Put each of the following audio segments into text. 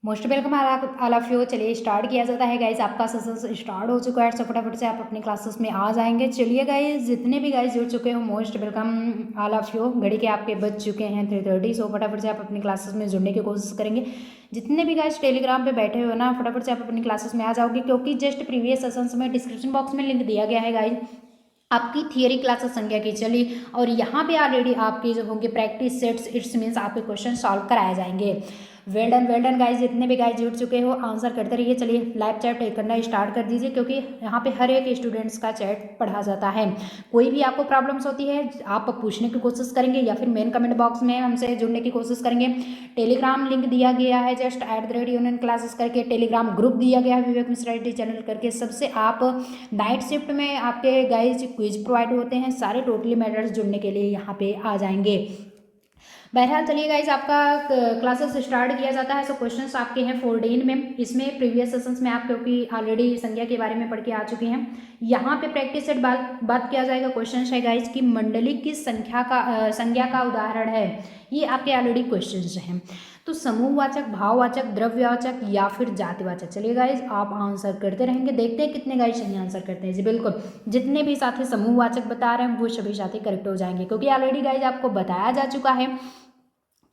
Most welcome all of you. चलिए start किया जाता है गाइज, आपका सेशन स्टार्ट हो चुका है। तो फटाफट से आप अपने क्लासेस में आ जाएंगे। चलिए गाइज, जितने भी गाइज जुड़ चुके हो most welcome all of you. घड़ी के आपके बज चुके हैं 3:30। सो फटाफट से आप अपनी क्लासेस में जुड़ने की कोशिश करेंगे। जितने भी गाइज टेलीग्राम पे बैठे हो ना, फटाफट से आप अपनी क्लासेस में आ जाओगे, क्योंकि जस्ट प्रीवियस सेशंस में डिस्क्रिप्शन बॉक्स में लिंक दिया गया है गाइज आपकी थियरी क्लासेस संख्या की। चलिए, और यहाँ पे ऑलरेडी आपके जो होंगे प्रैक्टिस सेट्स, इट्स मीन्स आपके क्वेश्चन सॉल्व कराए जाएंगे। वेल डन गाइज, जितने भी गाइज जुड़ चुके हो आंसर करते रहिए। चलिए लाइव चैट करना स्टार्ट कर दीजिए, क्योंकि यहाँ पे हर एक स्टूडेंट्स का चैट पढ़ा जाता है। कोई भी आपको प्रॉब्लम्स होती है आप पूछने की कोशिश करेंगे, या फिर मेन कमेंट बॉक्स में हमसे जुड़ने की कोशिश करेंगे। टेलीग्राम लिंक दिया गया है जस्ट @union classes करके। टेलीग्राम ग्रुप दिया गया है विवेक मिश्रा IT चैनल करके। सबसे आप नाइट शिफ्ट में आपके गाइज क्विज प्रोवाइड होते हैं। सारे टोटली मैटर्स जुड़ने के लिए यहाँ पे आ जाएंगे। बहरहाल चलिए गाइज, आपका क्लासेस स्टार्ट किया जाता है। सो क्वेश्चंस आपके हैं 14 में। इसमें प्रीवियस सेशंस में आप क्योंकि ऑलरेडी संज्ञा के बारे में पढ़ के आ चुके हैं, यहाँ पे प्रैक्टिस सेट बात किया जाएगा। क्वेश्चन है गाइज कि मंडली किस संज्ञा का उदाहरण है। ये आपके ऑलरेडी क्वेश्चन हैं। तो समूहवाचक, भाववाचक, द्रव्यवाचक या फिर जातिवाचक। चलिए गाइज, आप आंसर करते रहेंगे। देखते हैं कितने गाइज सही आंसर करते हैं। जी बिल्कुल, जितने भी साथी समूहवाचक बता रहे हैं वो सभी साथी करेक्ट हो जाएंगे, क्योंकि ऑलरेडी गाइज आपको बताया जा चुका है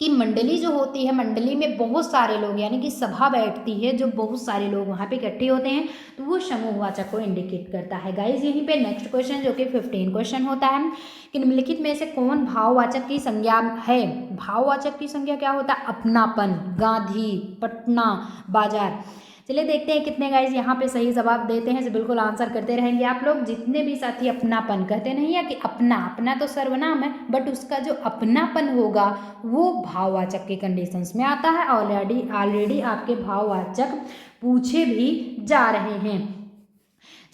कि मंडली जो होती है, मंडली में बहुत सारे लोग, यानी कि सभा बैठती है, जो बहुत सारे लोग वहाँ पे इकट्ठे होते हैं, तो वो समूहवाचक को इंडिकेट करता है। गाइज यहीं पे नेक्स्ट क्वेश्चन जो कि 15 क्वेश्चन होता है कि निम्नलिखित में से कौन भाववाचक की संज्ञा है। भाववाचक की संज्ञा क्या होता है? अपनापन, गांधी, पटना, बाजार। चलिए देखते हैं कितने गाइज यहाँ पे सही जवाब देते हैं। बिल्कुल आंसर करते रहेंगे आप लोग। जितने भी साथी अपनापन कहते नहीं है कि अपना तो सर्वनाम है, बट उसका जो अपनापन होगा वो भाववाचक के कंडीशंस में आता है। ऑलरेडी आपके भाववाचक पूछे भी जा रहे हैं।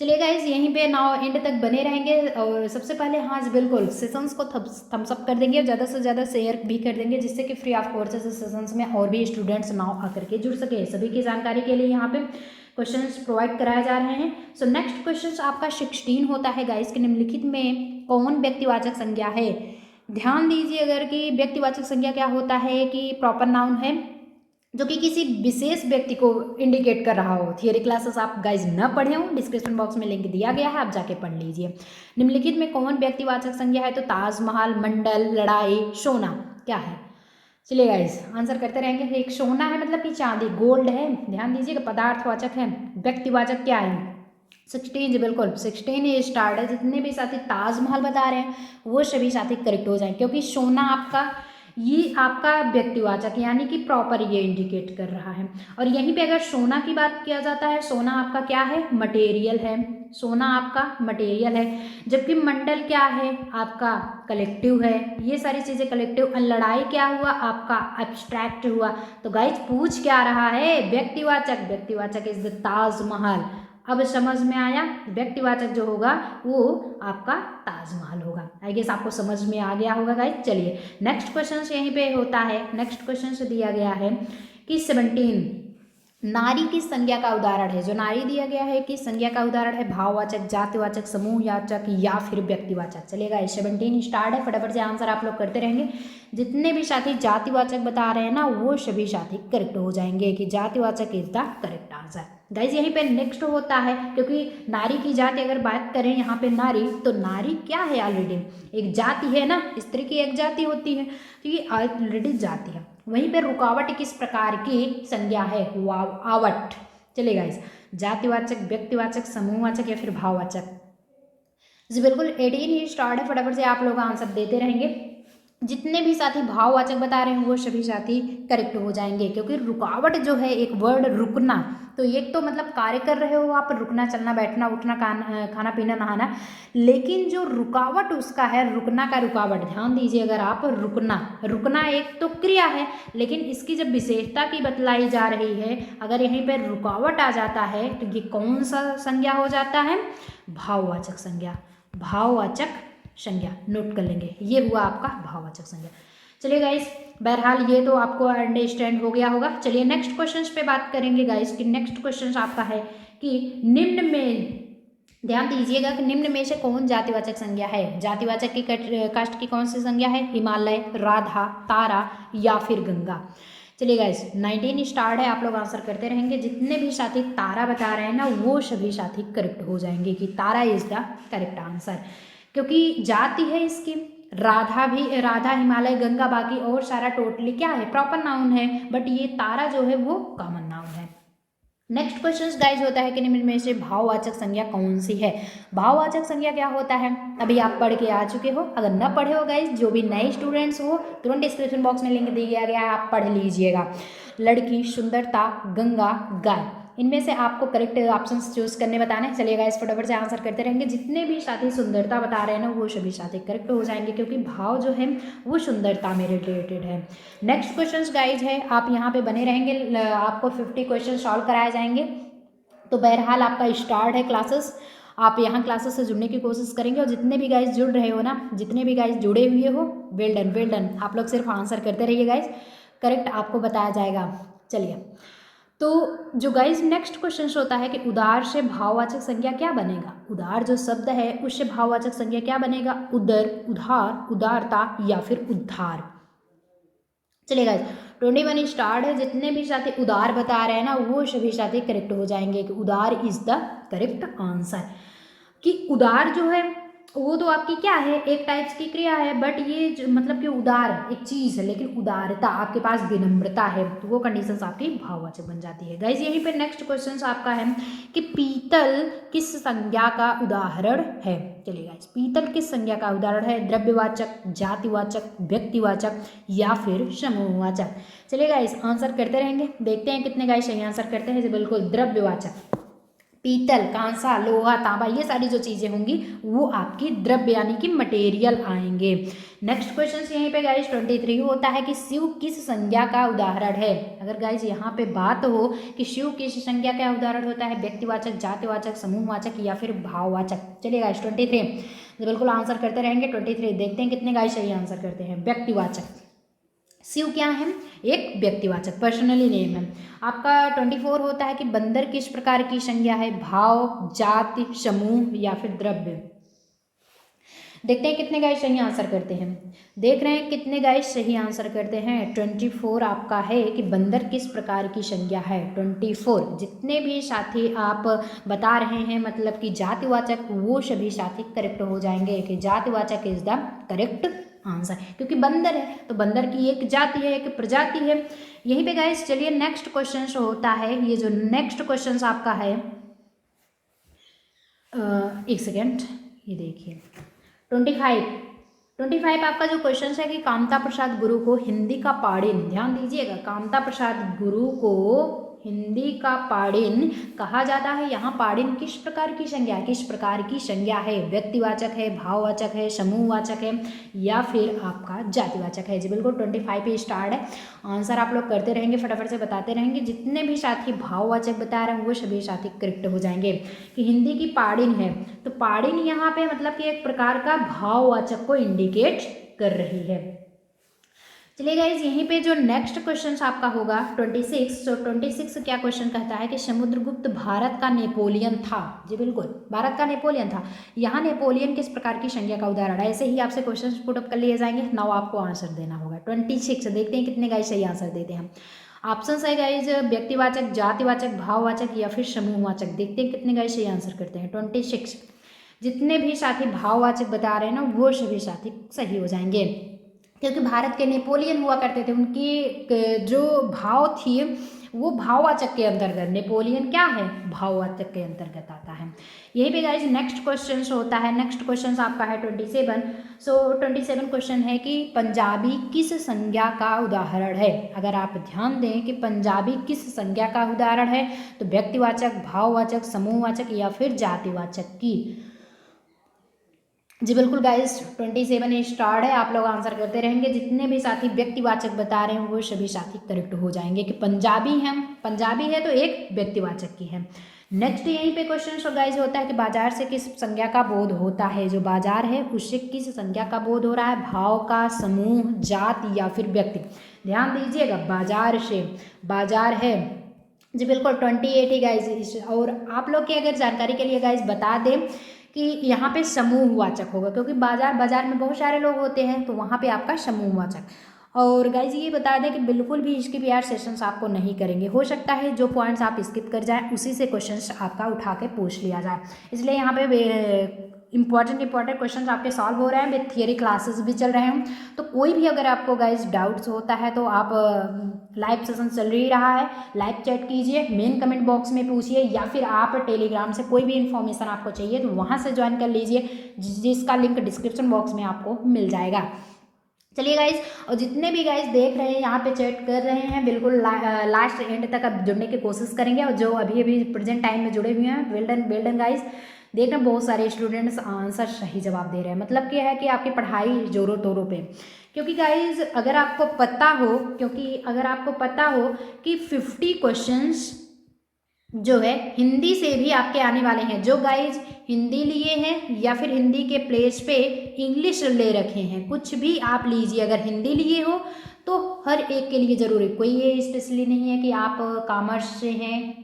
चलिए गाइज, यहीं पे नाउ एंड तक बने रहेंगे। और सबसे पहले हाँ जी बिल्कुल, सेशंस को थम्स अप कर देंगे और ज़्यादा से ज़्यादा शेयर भी कर देंगे, जिससे कि फ्री ऑफ कॉस्ट सेशंस में और भी स्टूडेंट्स नाउ आकर के जुड़ सके। सभी की जानकारी के लिए यहाँ पे क्वेश्चंस प्रोवाइड कराए जा रहे हैं। सो नेक्स्ट क्वेश्चन आपका 16 होता है गाइज कि निम्नलिखित में कौन व्यक्तिवाचक संज्ञा है। ध्यान दीजिए अगर कि व्यक्तिवाचक संज्ञा क्या होता है कि प्रॉपर नाउन है जो कि किसी विशेष व्यक्ति को इंडिकेट कर रहा हो। थियरी क्लासेस आप गाइज न पढ़े हो, डिस्क्रिप्शन बॉक्स में लिंक दिया गया है, आप जाके पढ़ लीजिए। निम्नलिखित में कौन व्यक्तिवाचक संज्ञा है। तो ताजमहल, मंडल, लड़ाई, सोना क्या है। चलिए गाइज आंसर करते रहेंगे। एक सोना है मतलब कि चांदी, गोल्ड है। ध्यान दीजिएगा, पदार्थवाचक है। व्यक्तिवाचक क्या है? 16 जी बिल्कुल, 16 ये स्टार्ट है। जितने भी साथी ताजमहल बता रहे हैं वो सभी साथी करेक्ट हो जाएंगे, क्योंकि सोना आपका व्यक्तिवाचक यानी कि प्रॉपर ये इंडिकेट कर रहा है। और यहीं पे अगर सोना की बात किया जाता है, सोना आपका क्या है? मटेरियल है। सोना आपका मटेरियल है। जबकि मंडल क्या है? आपका कलेक्टिव है। ये सारी चीजें कलेक्टिव। लड़ाई क्या हुआ? आपका एब्स्ट्रैक्ट हुआ। तो गाइज पूछ क्या रहा है? व्यक्तिवाचक। व्यक्तिवाचक इज द ताजमहल। अब समझ में आया, व्यक्तिवाचक जो होगा वो आपका ताजमहल होगा। आई गेस आपको समझ में आ गया होगा गाइज। चलिए नेक्स्ट क्वेश्चन यहीं पे होता है। नेक्स्ट क्वेश्चन से दिया गया है कि 17 नारी की संज्ञा का उदाहरण है। जो नारी दिया गया है कि संज्ञा का उदाहरण है भाववाचक, जातिवाचक, समूहवाचक या फिर व्यक्तिवाचक। चलेगा 17 स्टार्ट है। फटाफट से आंसर आप लोग करते रहेंगे। जितने भी साथी जातिवाचक बता रहे हैं ना वो सभी साथी करेक्ट हो जाएंगे कि जातिवाचक is the correct answer. Guys यहीं पे नेक्स्ट होता है, क्योंकि नारी की जाति अगर बात करें यहाँ पे नारी, तो नारी क्या है? ऑलरेडी एक जाति है ना, स्त्री की एक जाति होती है, तो ये ऑलरेडी जाति है। वहीं पे रुकावट किस प्रकार की संज्ञा है? आवट। चलिए गाइज, जातिवाचक, व्यक्तिवाचक, समूहवाचक या फिर भाववाचक। जी बिल्कुल 18 ही स्टार्ट है। फटाफट से आप लोग आंसर देते रहेंगे। जितने भी साथी भाववाचक बता रहे हैं वो सभी साथी करेक्ट हो जाएंगे, क्योंकि रुकावट जो है एक वर्ड रुकना, तो एक तो मतलब कार्य कर रहे हो आप, रुकना, चलना, बैठना, उठना, खाना पीना, नहाना, लेकिन जो रुकावट उसका है, रुकना का रुकावट। ध्यान दीजिए, अगर आप रुकना एक तो क्रिया है, लेकिन इसकी जब विशेषता की बतलाई जा रही है, अगर यहीं पर रुकावट आ जाता है तो ये कौन सा संज्ञा हो जाता है? भाववाचक संज्ञा। भाववाचक संज्ञा नोट कर लेंगे, ये हुआ आपका भाववाचक संज्ञा। चलिए गाइस, बहरहाल ये तो आपको अंडरस्टैंड हो गया होगा। चलिए नेक्स्ट क्वेश्चंस पे बात करेंगे गाइस कि नेक्स्ट क्वेश्चन आपका है कि निम्न में, ध्यान दीजिएगा कि निम्न में से कौन जातिवाचक संज्ञा है। जातिवाचक की कास्ट की कौन सी संज्ञा है? हिमालय, राधा, तारा या फिर गंगा। चलिए गाइस 19 स्टार्ट है, आप लोग आंसर करते रहेंगे। जितने भी साथी तारा बता रहे हैं ना वो सभी साथी करेक्ट हो जाएंगे कि तारा इज द करेक्ट आंसर, क्योंकि जाति है इसकी। राधा भी, राधा हिमालय गंगा बाकी और सारा टोटली क्या है, प्रॉपर नाउन है, बट ये तारा जो है वो कॉमन नाउन है। नेक्स्ट क्वेश्चन गाइज होता है कि निम्न में से भाववाचक संज्ञा कौन सी है। भाववाचक संज्ञा क्या होता है, अभी आप पढ़ के आ चुके हो। अगर न पढ़े हो गाइज, जो भी नए स्टूडेंट्स हो, तुरंत डिस्क्रिप्शन बॉक्स में लिंक दिया गया है, आप पढ़ लीजिएगा। लड़की, सुंदरता, गंगा, गाय, इनमें से आपको करेक्ट ऑप्शंस चूज करने बताने। चलिए गाइस फटाफट से आंसर करते रहेंगे। जितने भी साथी सुंदरता बता रहे हैं ना वो सभी साथी करेक्ट हो जाएंगे, क्योंकि भाव जो है वो सुंदरता में रिलेटेड है। नेक्स्ट क्वेश्चन गाइज है, आप यहाँ पे बने रहेंगे, आपको 50 क्वेश्चन सॉल्व कराए जाएंगे। तो बहरहाल आपका स्टार्ट है क्लासेस, आप यहाँ क्लासेस से जुड़ने की कोशिश करेंगे। और जितने भी गाइज जुड़ रहे हो ना, जितने भी गाइज जुड़े हुए हो, वेल डन वेल डन। आप लोग सिर्फ आंसर करते रहिए गाइज, करेक्ट आपको बताया जाएगा। चलिए, तो जो गाइज नेक्स्ट क्वेश्चन होता है कि उदार से भाववाचक संज्ञा क्या बनेगा। उदार जो शब्द है उससे भाववाचक संज्ञा क्या बनेगा, उदर, उधार, उदारता या फिर उद्धार। चलिए गाइज 21 स्टार्ट है। जितने भी साथी उदार बता रहे हैं ना वो सभी साथी करेक्ट हो जाएंगे कि उदार इज द करेक्ट आंसर। कि उदार जो है वो तो आपकी क्या है, एक टाइप्स की क्रिया है, बट ये जो मतलब कि उदार एक चीज़ है, लेकिन उदारता आपके पास विनम्रता है, तो वो कंडीशंस आपकी भाववाचक बन जाती है। गाइज यहीं पे नेक्स्ट क्वेश्चन आपका है कि पीतल किस संज्ञा का उदाहरण है। चलिए गाइज, पीतल किस संज्ञा का उदाहरण है, द्रव्यवाचक, जातिवाचक, व्यक्तिवाचक या फिर समूहवाचक। चलिए गाइज आंसर करते रहेंगे, देखते हैं कितने गाइज सही आंसर करते हैं। बिल्कुल द्रव्यवाचक, पीतल, कांसा, लोहा, तांबा, ये सारी जो चीज़ें होंगी वो आपकी द्रव्य यानी कि मटेरियल आएंगे। नेक्स्ट क्वेश्चन यहीं पे गाइज 23 होता है कि शिव किस संज्ञा का उदाहरण है। अगर गाइज यहाँ पे बात हो कि शिव किस संज्ञा का उदाहरण होता है, व्यक्तिवाचक, जातिवाचक, समूहवाचक या फिर भाववाचक। चलिए गाइज 23 बिल्कुल आंसर करते रहेंगे। 23 देखते हैं कितने गाइज सही आंसर करते हैं। व्यक्तिवाचक, शिव क्या है, एक व्यक्तिवाचक पर्सनली नेम है। आपका 24 होता है कि बंदर किस प्रकार की संज्ञा है, भाव, जाति, समूह या फिर द्रव्य। देखते हैं कितने गाइस सही आंसर करते हैं। देख रहे हैं कितने गाइस सही आंसर करते हैं। 24 आपका है कि बंदर किस प्रकार की संज्ञा है। 24 जितने भी साथी आप बता रहे हैं मतलब कि जातिवाचक, वो सभी साथी करेक्ट हो जाएंगे कि जातिवाचक इज द करेक्ट आंसर, क्योंकि बंदर है तो बंदर की एक जाति है, एक प्रजाति है। यहीं पे गाइस चलिए नेक्स्ट क्वेश्चन होता है, ये जो नेक्स्ट क्वेश्चन आपका है, एक सेकेंड, ये देखिए 25 आपका जो क्वेश्चन है कि कामता प्रसाद गुरु को हिंदी का पाड़िन, ध्यान दीजिएगा, कामता प्रसाद गुरु को हिंदी का पाड़िन कहा जाता है। यहाँ पाड़िन किस प्रकार की संज्ञा है, किस प्रकार की संज्ञा है, व्यक्तिवाचक है, भाववाचक है, समूहवाचक है या फिर आपका जातिवाचक है। जी बिल्कुल 25 पे स्टार्ट है। आंसर आप लोग करते रहेंगे, फटाफट से बताते रहेंगे। जितने भी साथी भाववाचक बता रहे हैं वो सभी साथी करेक्ट हो जाएंगे कि हिंदी की पाड़िन है। तो पाड़िन यहाँ पे मतलब कि एक प्रकार का भाववाचक को इंडिकेट कर रही है। चलिए गाइज यहीं पे जो नेक्स्ट क्वेश्चन आपका होगा 26। तो 26 क्या क्वेश्चन कहता है कि समुद्रगुप्त भारत का नेपोलियन था। जी बिल्कुल भारत का नेपोलियन था। यहाँ नेपोलियन किस प्रकार की संज्ञा का उदाहरण है। ऐसे ही आपसे क्वेश्चन पुटअप कर लिए जाएंगे। नाउ आपको आंसर देना होगा। 26 देखते हैं कितने गाइज सही आंसर देते हैं। ऑप्शन है गाइज व्यक्तिवाचक, जातिवाचक, भाववाचक या फिर समूहवाचक। देखते हैं कितने गाइज सही आंसर करते हैं। 26 जितने भी साथी भाववाचक बता रहे हैं ना वो सभी साथी सही हो जाएंगे, क्योंकि भारत के नेपोलियन हुआ करते थे, उनकी जो भाव थी वो भाववाचक के अंतर्गत, नेपोलियन क्या है भाववाचक के अंतर्गत आता है। यही पे गाइज नेक्स्ट क्वेश्चन होता है। नेक्स्ट क्वेश्चन आपका है 27। सो 27 क्वेश्चन है कि पंजाबी किस संज्ञा का उदाहरण है। अगर आप ध्यान दें कि पंजाबी किस संज्ञा का उदाहरण है तो व्यक्तिवाचक, भाववाचक, समूहवाचक या फिर जातिवाचक की। जी बिल्कुल गाइस 27 स्टार्ट है। आप लोग आंसर करते रहेंगे। जितने भी साथी व्यक्तिवाचक बता रहे हैं वो सभी साथी करेक्ट हो जाएंगे कि पंजाबी है तो एक व्यक्तिवाचक की है। नेक्स्ट यहीं पे क्वेश्चन गाइस होता है कि बाजार से किस संज्ञा का बोध होता है। जो बाजार है उससे किस संज्ञा का बोध हो रहा है, भाव का, समूह, जाति या फिर व्यक्ति। ध्यान दीजिएगा बाजार से, बाजार है जी बिल्कुल 28 गाइस। और आप लोग की अगर जानकारी के लिए गाइस बता दें कि यहाँ पे समूहवाचक होगा, क्योंकि बाजार में बहुत सारे लोग होते हैं तो वहाँ पे आपका समूहवाचक। और गाइज ये बता दें कि बिल्कुल भी इसके भी यार सेशंस आपको नहीं करेंगे, हो सकता है जो पॉइंट्स आप स्किप कर जाएं उसी से क्वेश्चंस आपका उठा के पूछ लिया जाए, इसलिए यहाँ पे इंपॉर्टेंट क्वेश्चंस आपके सॉल्व हो रहे हैं, विद थियरी क्लासेस भी चल रहे हैं। तो कोई भी अगर आपको गाइज डाउट्स होता है तो आप लाइव सेशन चल ही रहा है, लाइव चैट कीजिए, मेन कमेंट बॉक्स में पूछिए, या फिर आप टेलीग्राम से कोई भी इन्फॉर्मेशन आपको चाहिए तो वहाँ से ज्वाइन कर लीजिए, जिसका लिंक डिस्क्रिप्शन बॉक्स में आपको मिल जाएगा। चलिए गाइज, और जितने भी गाइज देख रहे हैं यहाँ पे चैट कर रहे हैं, बिल्कुल लास्ट एंड तक अब जुड़ने की कोशिश करेंगे, और जो अभी प्रेजेंट टाइम में जुड़े हुए हैं वेल डन गाइज। देख रहे हैं बहुत सारे स्टूडेंट्स आंसर सही जवाब दे रहे हैं, मतलब क्या है कि आपकी पढ़ाई जोरों तोरों पे, क्योंकि गाइज अगर आपको पता हो कि 50 क्वेश्चंस जो है हिंदी से भी आपके आने वाले हैं, जो गाइज हिंदी लिए हैं या फिर हिंदी के प्लेस पे इंग्लिश ले रखे हैं, कुछ भी आप लीजिए, अगर हिंदी लिए हो तो हर एक के लिए ज़रूरी, कोई ये स्पेशली नहीं है कि आप कॉमर्स से हैं,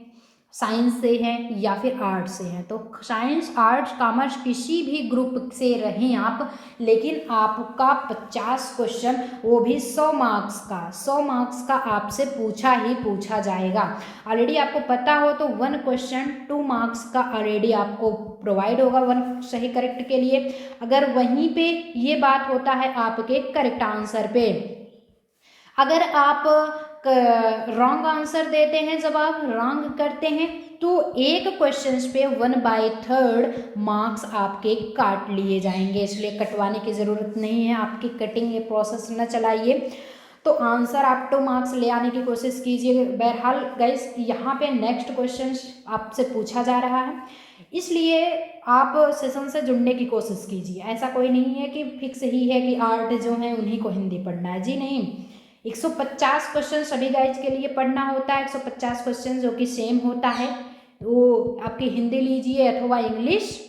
साइंस से हैं या फिर आर्ट्स से हैं, तो साइंस आर्ट्स कॉमर्स किसी भी ग्रुप से रहें आप, लेकिन आपका 50 क्वेश्चन वो भी 100 मार्क्स का आपसे पूछा ही पूछा जाएगा। ऑलरेडी आपको पता हो तो 1 क्वेश्चन 2 मार्क्स का ऑलरेडी आपको प्रोवाइड होगा 1 सही करेक्ट के लिए। अगर वहीं पे ये बात होता है आपके करेक्ट आंसर पे, अगर आप रॉन्ग आंसर देते हैं, जवाब रॉन्ग करते हैं, तो एक क्वेश्चन पे 1/3 मार्क्स आपके काट लिए जाएंगे, इसलिए कटवाने की ज़रूरत नहीं है, आपकी कटिंग ये प्रोसेस न चलाइए। तो आंसर आप 2 मार्क्स ले आने की कोशिश कीजिए। बहरहाल गाइस यहाँ पे नेक्स्ट क्वेश्चन आपसे पूछा जा रहा है, इसलिए आप सेशन से जुड़ने की कोशिश कीजिए। ऐसा कोई नहीं है कि फिक्स ही है कि आर्ट जो है उन्हीं को हिंदी पढ़ना है, जी नहीं। 150 क्वेश्चन सभी गाइज के लिए पढ़ना होता है, 150 क्वेश्चन जो कि सेम होता है, वो आपकी हिंदी लीजिए अथवा इंग्लिश,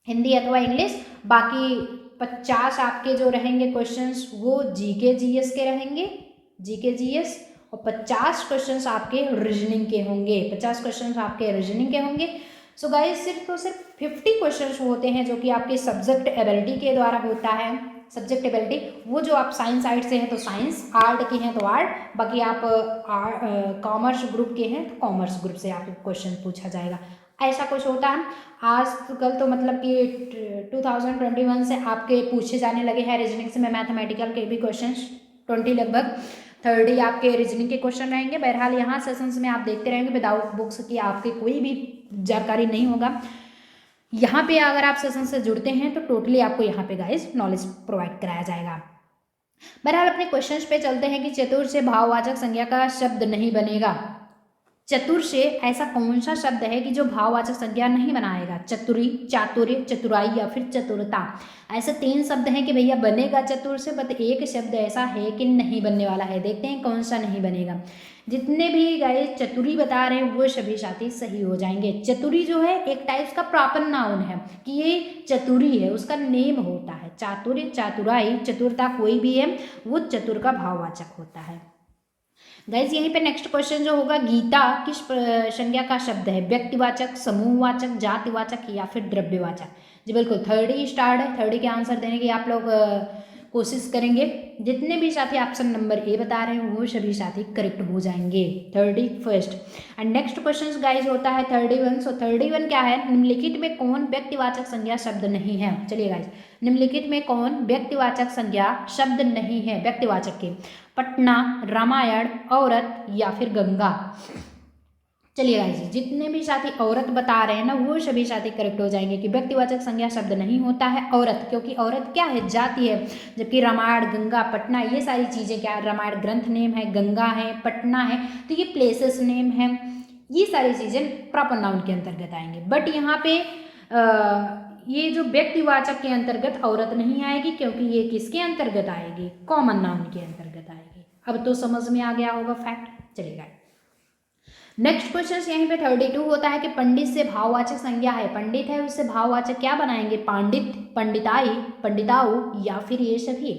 हिंदी अथवा इंग्लिश। बाकी 50 आपके जो रहेंगे क्वेश्चंस वो जीके जीएस के रहेंगे, जीके जीएस, और 50 क्वेश्चंस आपके रीजनिंग के होंगे, 50 क्वेश्चंस आपके रीजनिंग के होंगे। सो गाइज सिर्फ 50 क्वेश्चंस होते हैं जो कि आपके सब्जेक्ट एबिलिटी के द्वारा होता है। सब्जेक्ट एबिलिटी वो जो आप साइंस साइड से हैं तो साइंस, आर्ट के हैं तो आर्ट, बाकी आप कॉमर्स ग्रुप के हैं तो कॉमर्स ग्रुप से आपको क्वेश्चन पूछा जाएगा, ऐसा कुछ होता है। आजकल तो मतलब कि 2021 से आपके पूछे जाने लगे हैं रीजनिंग से, मैथमेटिकल के भी क्वेश्चन 20 लगभग 30 आपके रीजनिंग के क्वेश्चन रहेंगे। बहरहाल यहाँ सेशंस में आप देखते रहेंगे, विदाउट बुक्स की आपकी कोई भी जानकारी नहीं होगा। यहाँ पे अगर आप सेशन से जुड़ते हैं तो टोटली आपको यहाँ पे गाइस नॉलेज प्रोवाइड कराया जाएगा। बहरहाल अपने क्वेश्चंस पे चलते हैं कि चतुर से भाववाचक संज्ञा का शब्द नहीं बनेगा। चतुर से ऐसा कौन सा शब्द है कि जो भाववाचक संज्ञा नहीं बनाएगा? चतुरी, चातुर्य, चतुराई या फिर चतुरता, ऐसे 3 शब्द हैं कि भैया बनेगा चतुर से, बट एक शब्द ऐसा है कि नहीं बनने वाला है। देखते हैं कौन सा नहीं बनेगा। जितने भी गाइस चतुरी बता रहे हैं वो सभी साथी सही हो जाएंगे। चतुरी जो है एक टाइप्स का प्रॉपर नाउन है कि ये चतुरी है, उसका नेम होता है। चातुर्य, चातुराई, चतुरता कोई भी है वो चतुर का भाववाचक होता है। गाइज यहीं पे नेक्स्ट क्वेश्चन जो होगा, गीता किस संज्ञा का शब्द है? व्यक्तिवाचक, समूहवाचक, जातिवाचक या फिर द्रव्यवाचक? जी बिल्कुल 30 स्टार्ट है, 30 के आंसर देने की आप लोग कोशिश करेंगे। जितने भी साथी ऑप्शन नंबर ए बता रहे हैं वो सभी साथी करेक्ट हो जाएंगे। 31 एंड नेक्स्ट क्वेश्चन गाइज होता है 31। सो 31 क्या है? निम्नलिखित में कौन व्यक्तिवाचक संज्ञा शब्द नहीं है? चलिए गाइज, निम्नलिखित में कौन व्यक्तिवाचक संज्ञा शब्द नहीं है? व्यक्तिवाचक के पटना, रामायण, औरत या फिर गंगा। चलिए गाइस, जितने भी साथी औरत बता रहे हैं ना वो सभी साथी करेक्ट हो जाएंगे कि व्यक्तिवाचक संज्ञा शब्द नहीं होता है औरत, क्योंकि औरत क्या है? जाति है। जबकि रामायण, गंगा, पटना ये सारी चीज़ें क्या है? रामायण ग्रंथ नेम है, गंगा है, पटना है, तो ये प्लेसेस नेम है। ये सारी चीज़ें प्रॉपर नाउन के अंतर्गत आएंगे। बट यहाँ पे ये जो व्यक्तिवाचक के अंतर्गत औरत नहीं आएगी, क्योंकि ये किसके अंतर्गत आएगी? कॉमन नाउन के अंतर्गत आएगी। अब तो समझ में आ गया होगा फैक्ट। चलेगा, नेक्स्ट क्वेश्चन यहीं पे 32 होता है कि पंडित से भाववाचक संज्ञा है। पंडित है उससे भाववाचक क्या बनाएंगे? पांडित, पंडिताई, पंडिताऊ या फिर ये सभी।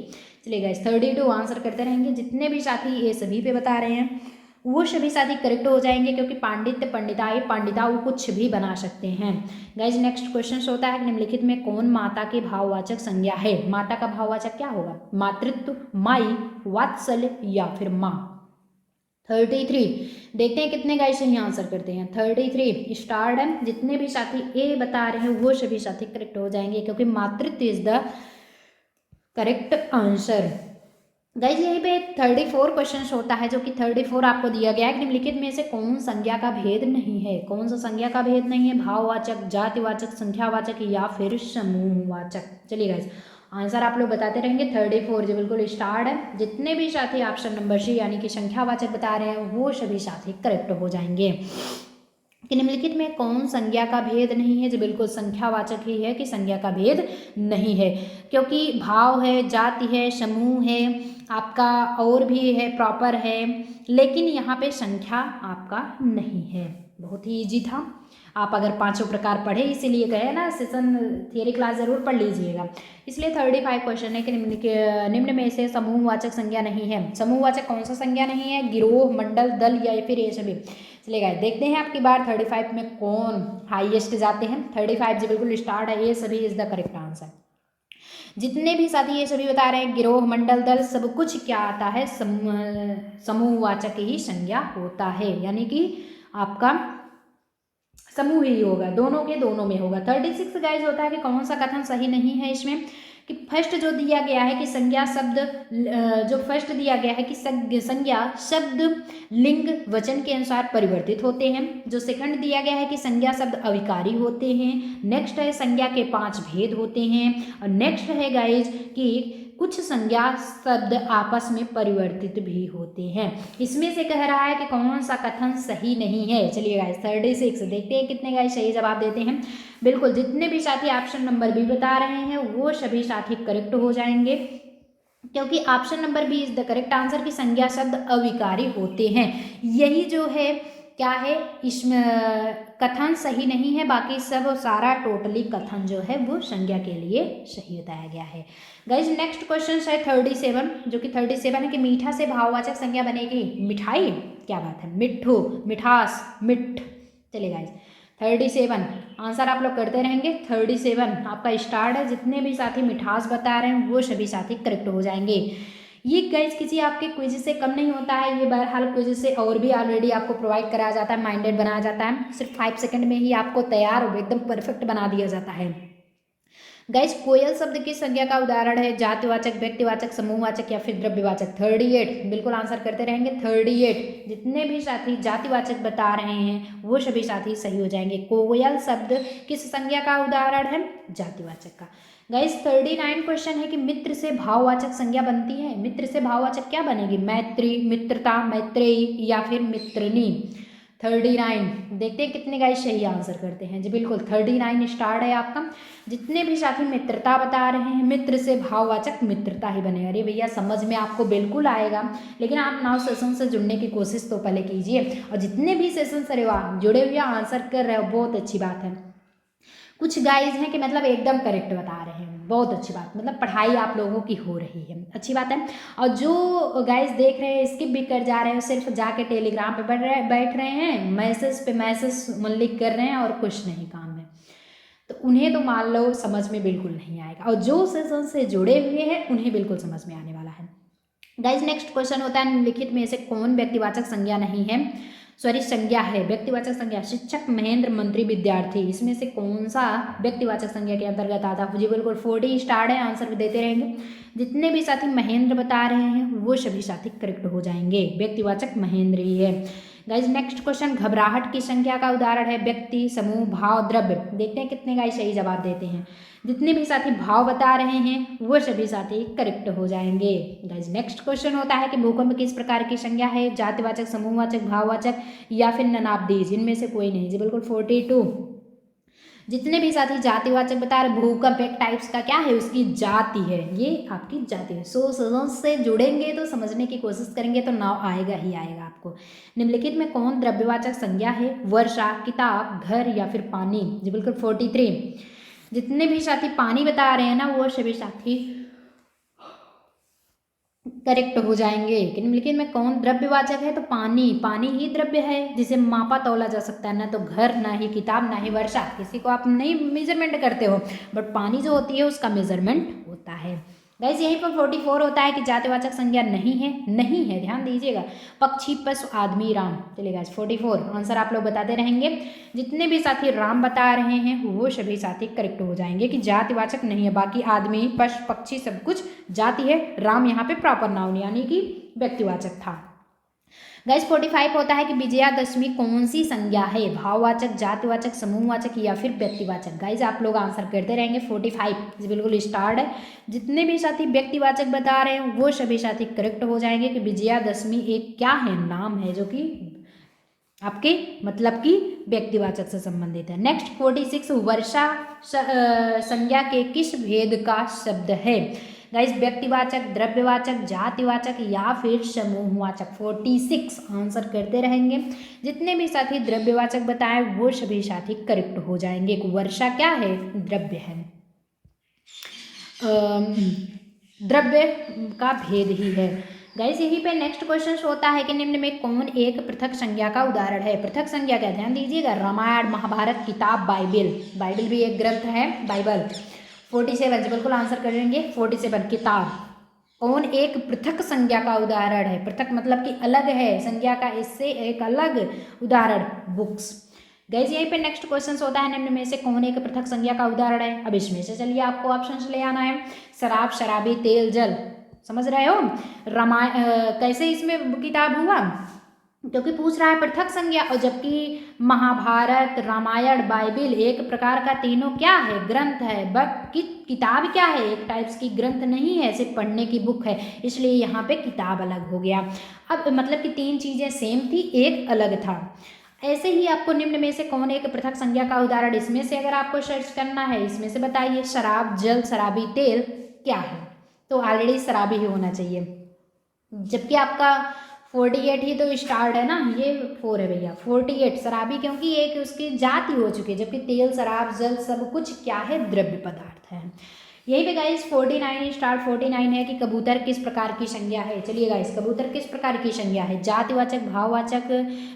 चलिए गाइस 32 आंसर करते रहेंगे। जितने भी साथी ये सभी पे बता रहे हैं वो सभी साथी करेक्ट हो जाएंगे, क्योंकि पांडित्य, पंडिताई, पांडिता वो कुछ भी बना सकते हैं। गाइज नेक्स्ट क्वेश्चन होता है निम्नलिखित में कौन माता की भाववाचक संज्ञा है। माता का भाववाचक क्या होगा? मातृत्व, माई, वात्सल्य या फिर माँ। 33 देखते हैं कितने गाइस सही आंसर करते हैं। 33 स्टार्ट है। जितने भी साथी ए बता रहे हैं वो सभी साथी करेक्ट हो जाएंगे, क्योंकि मातृत्व is the correct answer. Guys यहीं पे 34 क्वेश्चन होता है, जो कि 34 आपको दिया गया है। निम्नलिखित में से कौन संज्ञा का भेद नहीं है? कौन सा संज्ञा का भेद नहीं है? भाववाचक, जातिवाचक, संख्यावाचक या फिर समूहवाचक। चलिए गाइज आंसर आप लोग बताते रहेंगे। 34 जो बिल्कुल स्टार्ट है। जितने भी साथी ऑप्शन नंबर सी यानी कि संख्यावाचक बता रहे हैं वो सभी साथी करेक्ट हो जाएंगे। कि निम्नलिखित में कौन संज्ञा का भेद नहीं है? जो बिल्कुल संख्यावाचक ही है कि संज्ञा का भेद नहीं है, क्योंकि भाव है, जाति है, समूह है, आपका और भी है, प्रॉपर है, लेकिन यहाँ पे संख्या आपका नहीं है। बहुत ही इजी था। आप अगर पांचों प्रकार पढ़े, इसीलिए कहे ना सेशन थियरी क्लास जरूर पढ़ लीजिएगा। इसलिए 35 क्वेश्चन है कि निम्न में से समूहवाचक संज्ञा नहीं है। समूहवाचक कौन सा संज्ञा नहीं है? गिरोह, मंडल, दल या फिर ये सभी। चलेगा देखते हैं आपकी बार 35 में कौन हाईएस्ट जाते हैं। 35 जो बिल्कुल स्टार्ट है, ये सभी इज द करेक्ट आंसर। जितने भी साथी ये सभी बता रहे हैं गिरोह, मंडल, दल सब कुछ क्या आता है? समूहवाचक ही संज्ञा होता है, यानी कि आपका समूह ही होगा, दोनों के दोनों में होगा। 36 गाइज होता है कि कौन सा कथन सही नहीं है इसमें? कि फर्स्ट जो दिया गया है कि संज्ञा शब्द, जो फर्स्ट दिया गया है कि संज्ञा शब्द लिंग वचन के अनुसार परिवर्तित होते हैं। जो सेकंड दिया गया है कि संज्ञा शब्द अविकारी होते हैं। नेक्स्ट है संज्ञा के 5 भेद होते हैं। और नेक्स्ट है गाइज कि कुछ संज्ञा शब्द आपस में परिवर्तित भी होते हैं। इसमें से कह रहा है कि कौन सा कथन सही नहीं है। चलिए गाइस 36 देखते हैं कितने गाइस सही जवाब देते हैं। बिल्कुल जितने भी साथी ऑप्शन नंबर बी बता रहे हैं वो सभी साथी करेक्ट हो जाएंगे, क्योंकि option number B is the correct answer की संज्ञा शब्द अविकारी होते हैं। यही जो है क्या है, इसमें कथन सही नहीं है, बाकी सब सारा टोटली कथन जो है वो संज्ञा के लिए सही बताया गया है। गाइज नेक्स्ट क्वेश्चन है 37, जो कि 37 है कि मीठा से भाववाचक संज्ञा बनेगी मिठाई। क्या बात है, मिट्ठू, मिठास, मिठ। चलिए गाइज 37 आंसर आप लोग करते रहेंगे। 37 आपका स्टार्ट है। जितने भी साथी मिठास बता रहे हैं वो सभी साथी करेक्ट हो जाएंगे। ये गाइज किसी आपके क्विज से कम नहीं होता है, ये बहरहाल क्विज से और भी ऑलरेडी आपको प्रोवाइड कराया जाता है, माइंडेड बनाया जाता है। सिर्फ 5 सेकंड में ही आपको तैयार हो एकदम परफेक्ट बना दिया जाता है। गाइज कोयल शब्द की संज्ञा का उदाहरण है जातिवाचक, व्यक्तिवाचक, समूहवाचक या फिर द्रव्यवाचक। 38 बिल्कुल आंसर करते रहेंगे। 38 जितने भी साथी जातिवाचक बता रहे हैं वो सभी साथी सही हो जाएंगे। कोयल शब्द किस संज्ञा का उदाहरण है? जातिवाचक का। गाइस 39 क्वेश्चन है कि मित्र से भाववाचक संज्ञा बनती है। मित्र से भाववाचक क्या बनेगी? मैत्री, मित्रता, मैत्रेयी या फिर मित्रनी। 39 देखते हैं कितने गाइस सही आंसर करते हैं। जी बिल्कुल 39 स्टार्ट है आपका। जितने भी साथी मित्रता बता रहे हैं, मित्र से भाववाचक मित्रता ही बनेगा। अरे भैया समझ में आपको बिल्कुल आएगा, लेकिन आप नाउ सेशन से जुड़ने की कोशिश तो पहले कीजिए। और जितने भी सेशन से जुड़े हुए आंसर कर रहे हो बहुत अच्छी बात है। कुछ गाइज हैं कि मतलब एकदम करेक्ट बता रहे हैं, बहुत अच्छी बात, मतलब पढ़ाई आप लोगों की हो रही है, अच्छी बात है। और जो गाइज देख रहे हैं स्किप भी कर जा रहे हैं, सिर्फ जाके टेलीग्राम पे बैठ रहे हैं, मैसेज पे मैसेज लिख कर रहे हैं और कुछ नहीं काम है, तो उन्हें तो मान लो समझ में बिल्कुल नहीं आएगा। और जो सेशन से जुड़े हुए हैं उन्हें बिल्कुल समझ में आने वाला है। गाइज नेक्स्ट क्वेश्चन होता है निम्नलिखित में से कौन व्यक्तिवाचक संज्ञा नहीं है? सॉरी संज्ञा है। व्यक्तिवाचक संज्ञा शिक्षक, महेंद्र, मंत्री, विद्यार्थी। इसमें से कौन सा व्यक्तिवाचक संज्ञा के अंतर्गत आता है? जी बिल्कुल 40 स्टार्ट है, आंसर भी देते रहेंगे। जितने भी साथी महेंद्र बता रहे हैं वो सभी साथी करेक्ट हो जाएंगे। व्यक्तिवाचक महेंद्र ही है। गाइज नेक्स्ट क्वेश्चन घबराहट की संख्या का उदाहरण है व्यक्ति, समूह, भाव, द्रव्य। देखते हैं कितने गाइज सही जवाब देते हैं। जितने भी साथी भाव बता रहे हैं वो सभी साथी करेक्ट हो जाएंगे। गाइज नेक्स्ट क्वेश्चन होता है कि भूकंप किस प्रकार की संज्ञा है? जातिवाचक, समूहवाचक, भाववाचक या फिर ननाब्दीज। इनमें से कोई नहीं। जी बिल्कुल 42 जितने भी साथी जातिवाचक बता रहे, भूकंप एक टाइप्स का क्या है, उसकी जाति है, ये आपकी जाति है। सो से जुड़ेंगे तो समझने की कोशिश करेंगे तो नाव आएगा ही आएगा आपको। निम्नलिखित में कौन द्रव्यवाचक संज्ञा है? वर्षा, किताब, घर या फिर पानी। जी बिल्कुल 43 जितने भी साथी पानी बता रहे हैं ना वो सभी साथी करेक्ट हो जाएंगे। निम्नलिखित में कौन द्रव्यवाचक है? तो पानी। पानी ही द्रव्य है जिसे मापा तौला जा सकता है, ना तो घर, ना ही किताब, ना ही वर्षा। किसी को आप नहीं मेजरमेंट करते हो, बट पानी जो होती है उसका मेजरमेंट होता है। गाइस यहीं पर 44 होता है कि जातिवाचक संज्ञा नहीं है, नहीं है, ध्यान दीजिएगा। पक्षी, पशु, आदमी, राम। चलिए गाइस 44 आंसर आप लोग बताते रहेंगे। जितने भी साथी राम बता रहे हैं वो सभी साथी करेक्ट हो जाएंगे कि जातिवाचक नहीं है। बाकी आदमी, पशु, पक्षी सब कुछ जाति है। राम यहाँ पे प्रॉपर नाउन यानी कि व्यक्तिवाचक था। गाइस 45 होता है कि विजयादशमी कौन सी संज्ञा है? भाववाचक, जातिवाचक, समूहवाचक या फिर व्यक्तिवाचक। गाइस आप लोग आंसर करते रहेंगे। 45 बिल्कुल स्टार्ट है। जितने भी साथी व्यक्तिवाचक बता रहे हैं वो सभी साथी करेक्ट हो जाएंगे कि विजयादशमी एक क्या है? नाम है जो कि आपके मतलब कि व्यक्तिवाचक से संबंधित है। नेक्स्ट 46 वर्षा संज्ञा के किस भेद का शब्द है? गाइस व्यक्तिवाचक, द्रव्यवाचक, जातिवाचक या फिर समूहवाचक। 46 आंसर करते रहेंगे। जितने भी साथी द्रव्यवाचक बताए वो सभी साथी करेक्ट हो जाएंगे। वर्षा क्या है? द्रव्य है, द्रव्य का भेद ही है। गाइस यहीं पे नेक्स्ट क्वेश्चन होता है कि निम्न में कौन एक पृथक संज्ञा का उदाहरण है? पृथक संज्ञा का ध्यान दीजिएगा। रामायण, महाभारत, किताब, बाइबिल। बाइबिल भी एक ग्रंथ है, बाइबल। 47 बिल्कुल आंसर करेंगे। 47 किताब। कौन एक पृथक संज्ञा का उदाहरण है? पृथक मतलब कि अलग है, संज्ञा का इससे एक अलग उदाहरण बुक्स। गाइस यहीं पे नेक्स्ट क्वेश्चन होता है निम्न में से कौन एक पृथक संज्ञा का उदाहरण है? अब इसमें से चलिए आपको ऑप्शन ले आना है। शराब, शराबी, तेल, जल। समझ रहे हो? कैसे इसमें किताब हुआ? क्योंकि पूछ रहा है पृथक संज्ञा, और जबकि महाभारत, रामायण, बाइबिल एक प्रकार का तीनों क्या है? ग्रंथ है। बट किताब क्या है? एक टाइप्स की ग्रंथ नहीं है, सिर्फ पढ़ने की बुक है, इसलिए यहाँ पे किताब अलग हो गया। अब मतलब कि तीन चीजें सेम थी, एक अलग था। ऐसे ही आपको निम्न में से कौन एक पृथक संज्ञा का उदाहरण, इसमें से अगर आपको सर्च करना है, इसमें से बताइए। शराब, जल, शराबी, तेल क्या है? तो ऑलरेडी शराबी ही होना चाहिए। जबकि आपका 48 ही तो स्टार्ट है ना, ये 4 है भैया। 48 शराबी क्योंकि एक उसकी जाति हो चुकी है, जबकि तेल, शराब, जल सब कुछ क्या है? द्रव्य पदार्थ है। यही पे गाइस 49 स्टार्ट 49 है कि कबूतर किस प्रकार की संज्ञा है? चलिए गाइस कबूतर किस प्रकार की संज्ञा है? जातिवाचक, भाववाचक,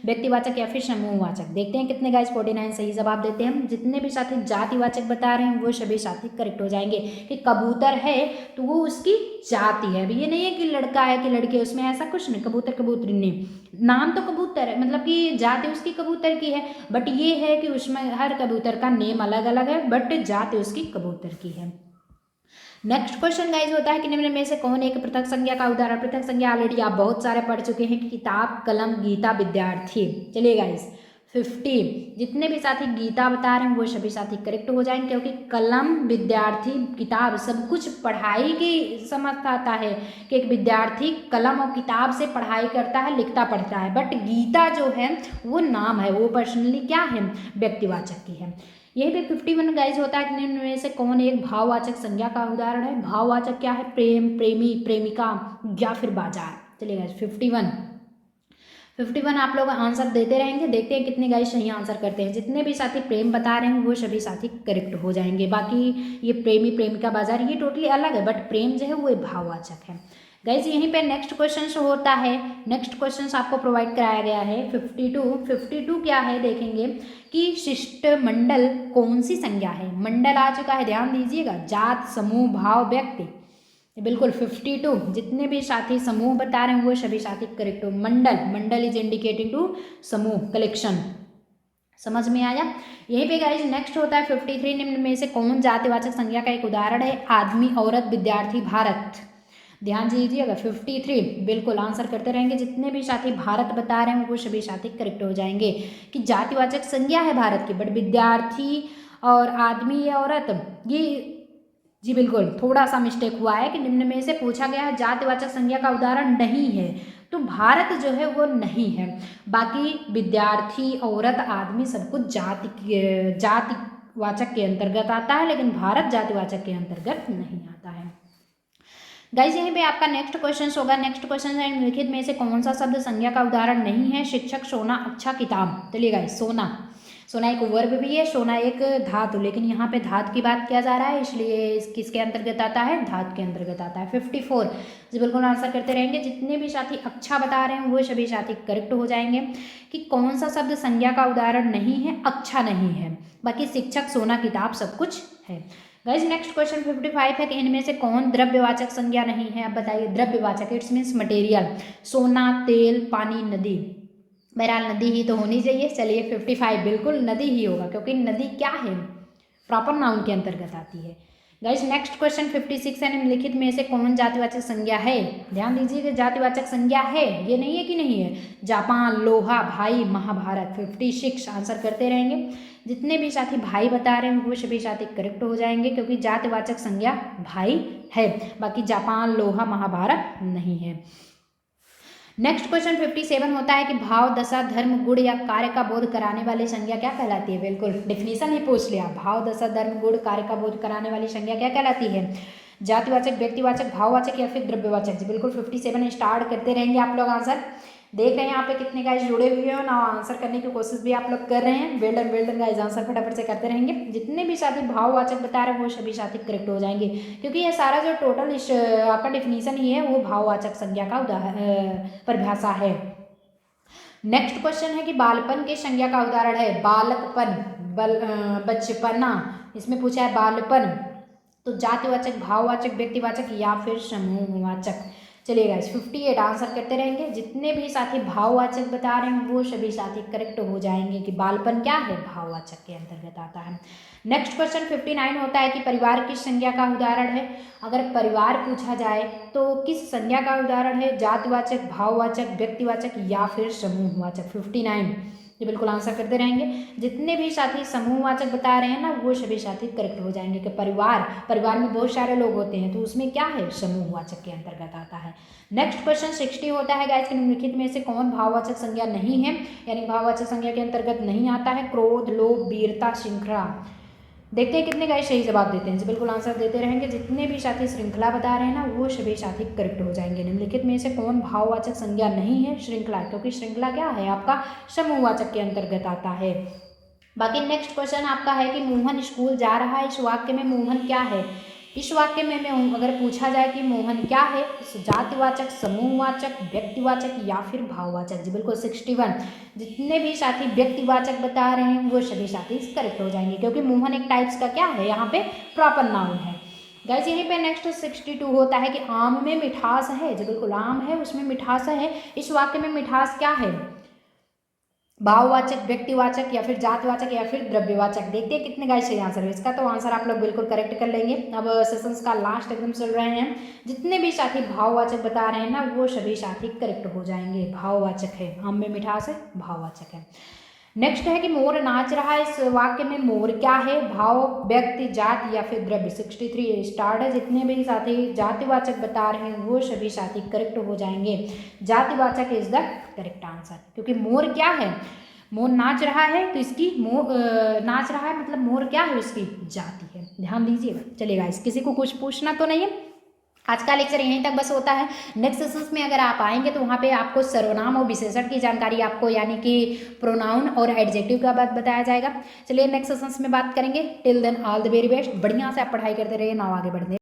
व्यक्तिवाचक या फिर समूहवाचक। देखते हैं कितने गाइस 49 सही जवाब देते हैं। जितने भी साथी जातिवाचक बता रहे हैं वो सभी साथी करेक्ट हो जाएंगे कि कबूतर है तो वो उसकी जाति है। अभी ये नहीं है कि लड़का है कि लड़की है, उसमें ऐसा कुछ नहीं। कबूतर कबूतरी नहीं, नाम तो कबूतर है, मतलब कि जाति उसकी कबूतर की है, बट ये है कि उसमें हर कबूतर का नेम अलग अलग है, बट जाति उसकी कबूतर की है। नेक्स्ट क्वेश्चन गाइज होता है कि निम्न में से कौन एक पृथक संज्ञा का उदाहरण? पृथक संज्ञा ऑलरेडी आप बहुत सारे पढ़ चुके हैं कि किताब, कलम, गीता, विद्यार्थी। चलिए गाइज 50 जितने भी साथी गीता बता रहे हैं वो सभी साथी करेक्ट हो जाएंगे, क्योंकि कलम, विद्यार्थी, किताब सब कुछ पढ़ाई की समझ आता है कि एक विद्यार्थी कलम और किताब से पढ़ाई करता है, लिखता पढ़ता है। बट गीता जो है वो नाम है, वो पर्सनली क्या है? व्यक्तिवाचक की है। यही पे 51 गाइज होता है कि निम्न में से कौन एक भाववाचक संज्ञा का उदाहरण है? भाववाचक क्या है? प्रेम, प्रेमी, प्रेमिका या फिर बाजार। चलिए गाइज 51 आप लोग आंसर देते रहेंगे। देखते हैं कितने गाइज सही आंसर करते हैं। जितने भी साथी प्रेम बता रहे हैं वो सभी साथी करेक्ट हो जाएंगे। बाकी ये प्रेमी, प्रेमिका, बाजार ये टोटली अलग है, बट प्रेम जो है वो भाववाचक है। गाइज यहीं पे नेक्स्ट क्वेश्चन होता है। नेक्स्ट क्वेश्चन आपको प्रोवाइड कराया गया है 52 क्या है देखेंगे कि शिष्टमंडल कौन सी संज्ञा है? मंडल आ चुका है, ध्यान दीजिएगा। जात, समूह, भाव, व्यक्ति। बिल्कुल 52 जितने भी साथी समूह बता रहे हैं वो सभी साथी करेक्ट हो। मंडल इज इंडिकेटिंग टू समूह, कलेक्शन। समझ में आया? यहीं पे गाइज नेक्स्ट होता है 53 निम्न में से कौन जातिवाचक संज्ञा का एक उदाहरण है? आदमी, औरत, विद्यार्थी, भारत। ध्यान दीजिएगा 53 बिल्कुल आंसर करते रहेंगे। जितने भी साथी भारत बता रहे हैं वो सभी साथी करेक्ट हो जाएंगे कि जातिवाचक संज्ञा है भारत की, बट विद्यार्थी और आदमी या औरत ये जी बिल्कुल थोड़ा सा मिस्टेक हुआ है कि निम्न में से पूछा गया है जातिवाचक संज्ञा का उदाहरण नहीं है, तो भारत जो है वो नहीं है। बाकी विद्यार्थी, औरत, आदमी सब कुछ जातिवाचक के अंतर्गत आता है, लेकिन भारत जातिवाचक के अंतर्गत नहीं आता है। गाइज यहीं पे आपका नेक्स्ट क्वेश्चन होगा। नेक्स्ट क्वेश्चन है निम्नलिखित में से कौन सा शब्द संज्ञा का उदाहरण नहीं है? शिक्षक, सोना, अच्छा, किताब। चलिए गाइज सोना। सोना एक वर्ब भी है, सोना एक धातु, लेकिन यहाँ पे धातु की बात किया जा रहा है, इसलिए किसके अंतर्गत आता है, धातु के अंतर्गत आता है। 54 जी बिल्कुल आंसर करते रहेंगे। जितने भी साथी अच्छा बता रहे हैं वो सभी साथी करेक्ट हो जाएंगे कि कौन सा शब्द संज्ञा का उदाहरण नहीं है, अच्छा नहीं है, बाकी शिक्षक, सोना, किताब सब कुछ है। गाइज नेक्स्ट क्वेश्चन 55 है कि इनमें से कौन द्रव्यवाचक संज्ञा नहीं है। अब बताइए, द्रव्यवाचक इट्स मीन्स मटेरियल, सोना, तेल, पानी, नदी। बहरहाल नदी ही तो होनी चाहिए। चलिए 55 बिल्कुल नदी ही होगा, क्योंकि नदी क्या है, प्रॉपर नाउन के अंतर्गत आती है। गाइज नेक्स्ट क्वेश्चन 56 है, निम्नलिखित में से कौन जातिवाचक संज्ञा है। ध्यान दीजिए कि जातिवाचक संज्ञा है, ये नहीं है कि नहीं है। जापान, लोहा, भाई, महाभारत। 56 आंसर करते रहेंगे। जितने भी साथी भाई बता रहे हैं वो सभी साथी करेक्ट हो जाएंगे, क्योंकि जातिवाचक संज्ञा भाई है, बाकी जापान, लोहा, महाभारत नहीं है। नेक्स्ट क्वेश्चन 57 होता है कि भाव, दशा, धर्म, गुण या कार्य का बोध कराने वाली संज्ञा क्या कहलाती है। बिल्कुल डिफिनीशन ही पूछ लिया। भाव, दशा, धर्म, गुण, कार्य का बोध कराने वाली संज्ञा क्या कहलाती है। जातिवाचक, व्यक्तिवाचक, भाववाचक या फिर द्रव्यवाचक। जी बिल्कुल 57 स्टार्ट करते रहेंगे आप लोग आंसर। देख रहे हैं यहाँ पे कितने गाइस जुड़े हुए हो ना, आंसर करने की कोशिश भी आप लोग कर रहे हैं। वेल्डन वेल्डन गाइस, आंसर फटाफट से करते रहेंगे। जितने भी साथी भाववाचक बता रहे हैं वो सभी साथी करेक्ट हो जाएंगे, क्योंकि ये सारा जो टोटल इस आपका डिफिनीशन ही है वो भाववाचक संज्ञा का परिभाषा है। नेक्स्ट क्वेश्चन है कि बालपन के संज्ञा का उदाहरण है। बालकपन, बचपना, इसमें पूछा है बालपन, तो जातिवाचक, भाववाचक, व्यक्तिवाचक या फिर समूहवाचक। चलिए गाइस 58 आंसर करते रहेंगे। जितने भी साथी भाववाचक बता रहे हैं वो सभी साथी करेक्ट हो जाएंगे कि बालपन क्या है, भाववाचक के अंतर्गत आता है। नेक्स्ट क्वेश्चन 59 होता है कि परिवार किस संज्ञा का उदाहरण है। अगर परिवार पूछा जाए तो किस संज्ञा का उदाहरण है, जातिवाचक, भाववाचक, व्यक्तिवाचक या फिर समूहवाचक। 59 ये बिल्कुल आंसर करते रहेंगे। जितने भी साथी समूहवाचक बता रहे हैं ना वो सभी साथी करेक्ट हो जाएंगे कि परिवार में बहुत सारे लोग होते हैं, तो उसमें क्या है, समूहवाचक के अंतर्गत आता है। नेक्स्ट क्वेश्चन 60 होता है गाइस कि निम्नलिखित में से कौन भाववाचक संज्ञा नहीं है, यानी भाववाचक संज्ञा के अंतर्गत नहीं आता है। क्रोध, लोभ, वीरता, श्रृंखला। देखते हैं कितने गाइस सही जवाब देते हैं। बिल्कुल आंसर देते रहेंगे। जितने भी साथी श्रृंखला बता रहे हैं ना वो सभी साथी करेक्ट हो जाएंगे। निम्नलिखित में से कौन भाववाचक संज्ञा नहीं है, श्रृंखला, क्योंकि श्रृंखला क्या है आपका समूहवाचक के अंतर्गत आता है। बाकी नेक्स्ट क्वेश्चन आपका है कि मोहन स्कूल जा रहा है, इस वाक्य में मोहन क्या है। इस वाक्य में अगर पूछा जाए कि मोहन क्या है, जातिवाचक, समूहवाचक, व्यक्तिवाचक या फिर भाववाचक। जी बिल्कुल 61 जितने भी साथी व्यक्तिवाचक बता रहे हैं वो सभी साथी करेक्ट हो जाएंगे, क्योंकि मोहन एक टाइप्स का क्या है, यहाँ पे प्रॉपर नाउन है। गाइस यहीं पे नेक्स्ट 62 होता है कि आम में मिठास है। जी बिल्कुल आम है, उसमें मिठास है। इस वाक्य में मिठास क्या है, भाववाचक, व्यक्तिवाचक या फिर जातिवाचक या फिर द्रव्यवाचक। देखते हैं कितने गाइस सही आंसर है इसका, तो आंसर आप लोग बिल्कुल करेक्ट कर लेंगे। अब सेशंस का लास्ट एकदम चल रहे हैं। जितने भी साथी भाववाचक बता रहे हैं ना वो सभी साथी करेक्ट हो जाएंगे। भाववाचक है, आम में मिठास है, भाववाचक है। नेक्स्ट है कि मोर नाच रहा है, इस वाक्य में मोर क्या है, भाव, व्यक्ति, जाति या फिर द्रव्य। 63 स्टार्ट है। जितने भी साथी जातिवाचक बता रहे हैं वो सभी साथी करेक्ट हो जाएंगे। जातिवाचक इज द करेक्ट आंसर, क्योंकि मोर क्या है, मोर नाच रहा है, तो इसकी नाच रहा है मतलब मोर क्या है, उसकी जाति है। ध्यान दीजिएगा। चलिएगा, इस किसी को कुछ पूछना तो नहीं है। आज का लेक्चर यहीं तक बस होता है। नेक्स्ट सेशंस में अगर आप आएंगे तो वहाँ पे आपको सर्वनाम और विशेषण की जानकारी आपको, यानी कि प्रोनाउन और एडजेक्टिव का बात बताया जाएगा। चलिए नेक्स्ट सेशंस में बात करेंगे। Till then all the very best. बढ़िया से आप पढ़ाई करते रहिए, नाव आगे बढ़ने